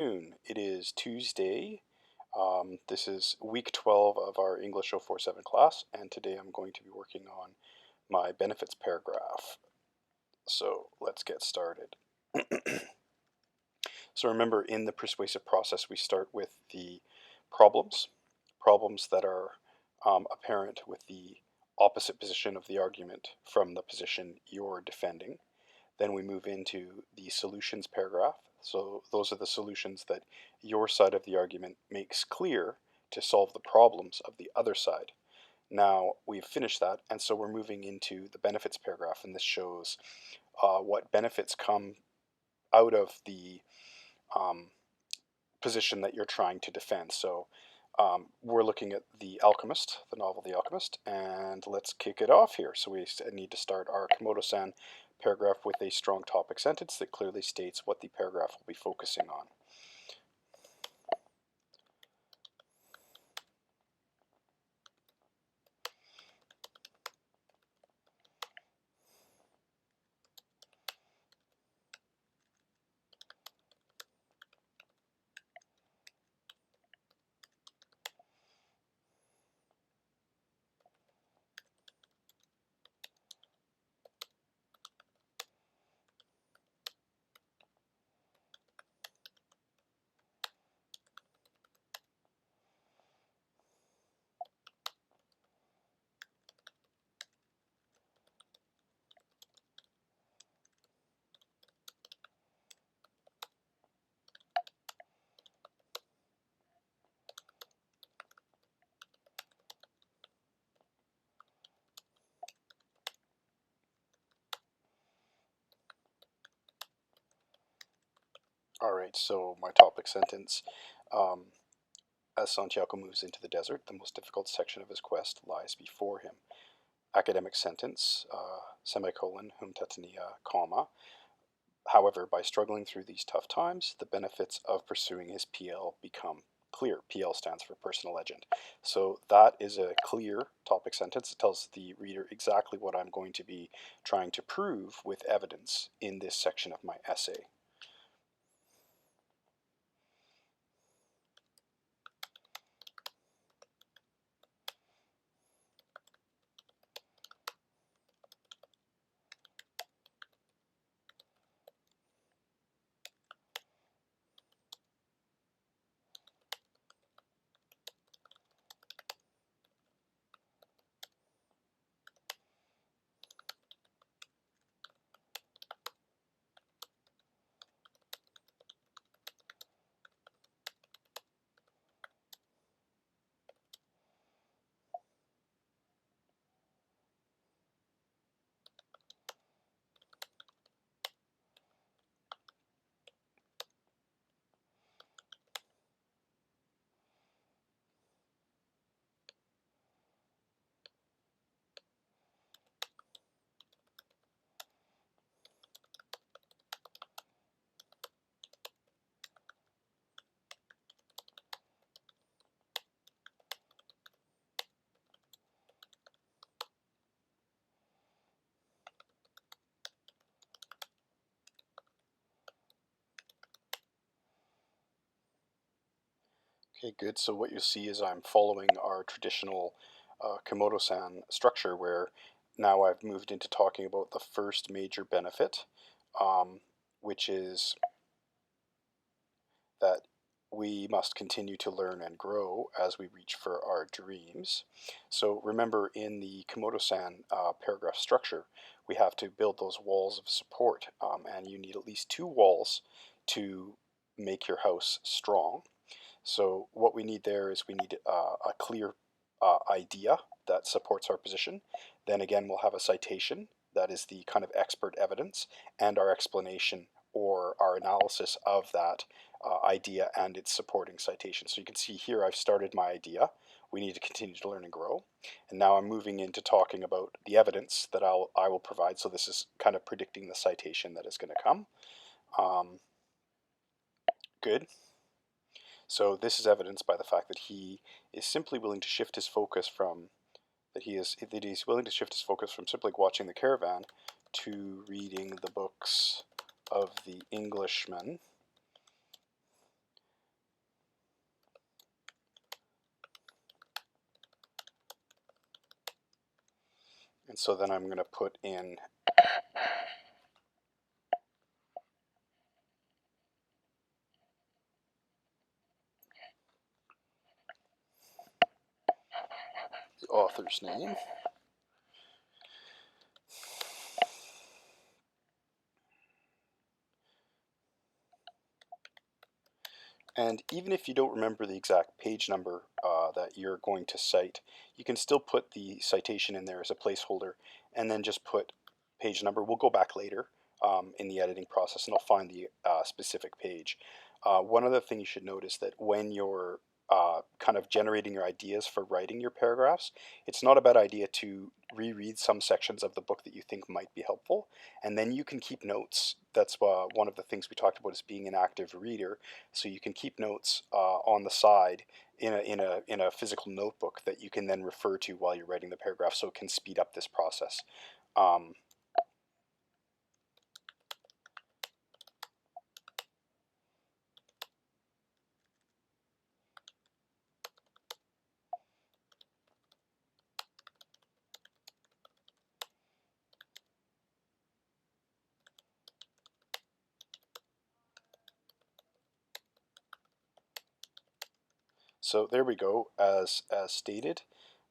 It is Tuesday. This is week 12 of our English 047 class, and today I'm going to be working on my benefits paragraph. So let's get started. So remember, in the persuasive process, we start with the problems that are apparent with the opposite position of the argument from the position you're defending. Then we move into the solutions paragraph. So those are the solutions that your side of the argument makes clear to solve the problems of the other side. Now we've finished that, and so we're moving into the benefits paragraph, and this shows what benefits come out of the position that you're trying to defend. So we're looking at The Alchemist, the novel The Alchemist, and let's kick it off here. So we need to start our Komodo-san paragraph with a strong topic sentence that clearly states what the paragraph will be focusing on. All right, so my topic sentence. As Santiago moves into the desert, the most difficult section of his quest lies before him. Academic sentence, semicolon, hum tetania, comma. However, by struggling through these tough times, the benefits of pursuing his PL become clear. PL stands for personal legend. So that is a clear topic sentence. It tells the reader exactly what I'm going to be trying to prove with evidence in this section of my essay. Okay, good. So what you see is I'm following our traditional Komodo-san structure, where now I've moved into talking about the first major benefit, which is that we must continue to learn and grow as we reach for our dreams. So remember, in the Komodo-san paragraph structure, we have to build those walls of support, and you need at least 2 walls to make your house strong. So what we need there is we need a clear idea that supports our position. Then again, we'll have a citation, that is the kind of expert evidence, and our explanation or our analysis of that idea and its supporting citation. So you can see here I've started my idea. We need to continue to learn and grow. And now I'm moving into talking about the evidence that I will provide. So this is kind of predicting the citation that is going to come. Good. So this is evidenced by the fact that he is simply willing to shift his focus from he's willing to shift his focus from simply watching the caravan to reading the books of the Englishman. And so then I'm going to put in the author's name. And even if you don't remember the exact page number that you're going to cite, you can still put the citation in there as a placeholder and then just put page number. We'll go back later in the editing process and I'll find the specific page. One other thing you should notice that when you're kind of generating your ideas for writing your paragraphs, it's not a bad idea to reread some sections of the book that you think might be helpful, and then you can keep notes. That's one of the things we talked about is being an active reader. So you can keep notes on the side in a physical notebook that you can then refer to while you're writing the paragraph, so it can speed up this process. Um, so there we go. As stated,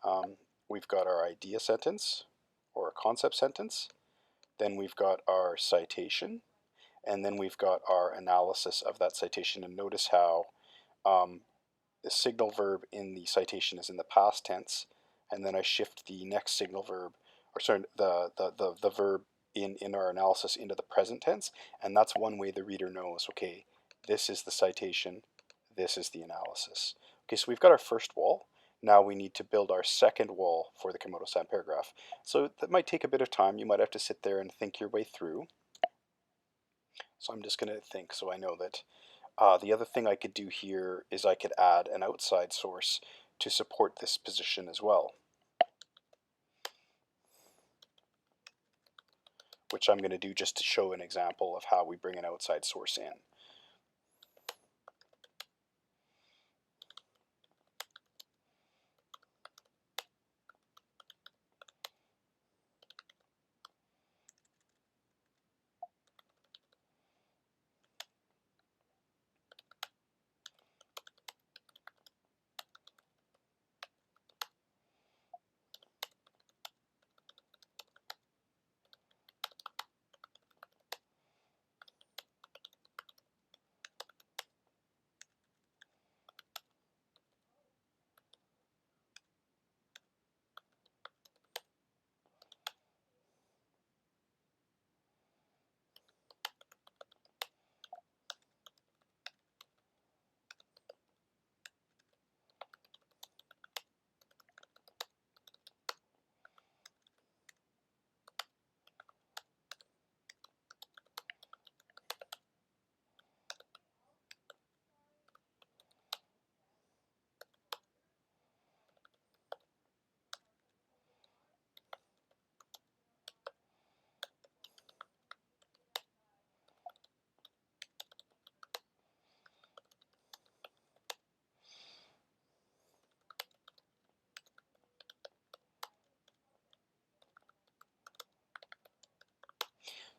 um, we've got our idea sentence or concept sentence. Then we've got our citation, and then we've got our analysis of that citation. And notice how um, the signal verb in the citation is in the past tense, and then I shift the next signal verb, or sorry, the verb in our analysis into the present tense, and that's one way the reader knows, okay, this is the citation, this is the analysis. Okay, so we've got our first wall. Now we need to build our second wall for the Komodo-san paragraph. So that might take a bit of time. You might have to sit there and think your way through. So I'm just going to think so I know that the other thing I could do here is I could add an outside source to support this position as well, which I'm going to do just to show an example of how we bring an outside source in.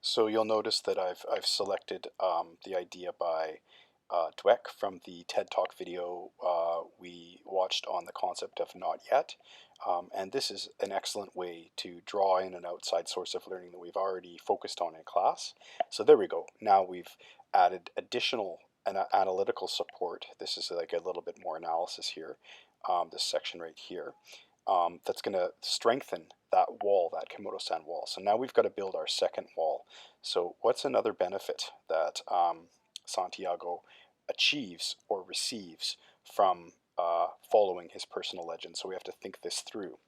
So you'll notice that I've selected the idea by Dweck from the TED Talk video we watched on the concept of not yet. And this is an excellent way to draw in an outside source of learning that we've already focused on in class. So there we go. Now we've added additional analytical support. This is like a little bit more analysis here, this section right here. That's going to strengthen that wall, that Komodo-san wall. So now we've got to build our second wall. So what's another benefit that Santiago achieves or receives from following his personal legend? So we have to think this through.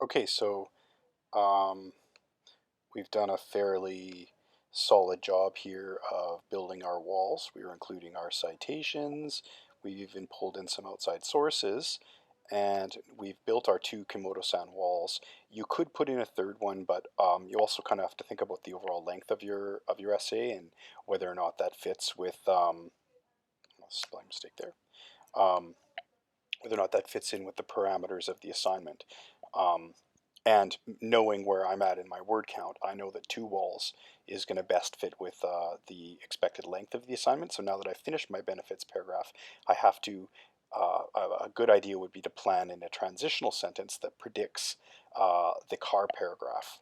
Okay, so um, we've done a fairly solid job here of building our walls. We are including our citations. We've even pulled in some outside sources, and we've built our two Komodo-san walls. You could put in a third one, but you also kind of have to think about the overall length of your essay and whether or not that fits with spelling mistake there. Um, Whether or not that fits in with the parameters of the assignment. Um, and knowing where I'm at in my word count, I know that two walls is going to best fit with the expected length of the assignment. So now that I've finished my benefits paragraph, I have to, a good idea would be to plan in a transitional sentence that predicts the car paragraph.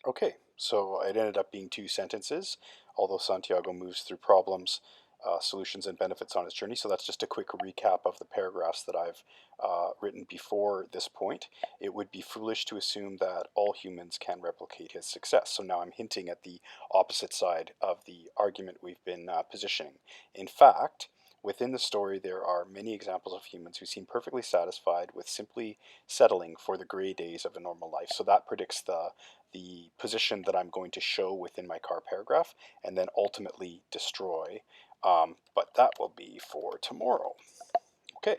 Okay, so it ended up being two sentences, although Santiago moves through problems, solutions, and benefits on his journey. So that's just a quick recap of the paragraphs that I've written before this point. It would be foolish to assume that all humans can replicate his success. So now I'm hinting at the opposite side of the argument we've been positioning. In fact, within the story, there are many examples of humans who seem perfectly satisfied with simply settling for the gray days of a normal life. So that predicts the position that I'm going to show within my car paragraph and then ultimately destroy. But that will be for tomorrow. Okay.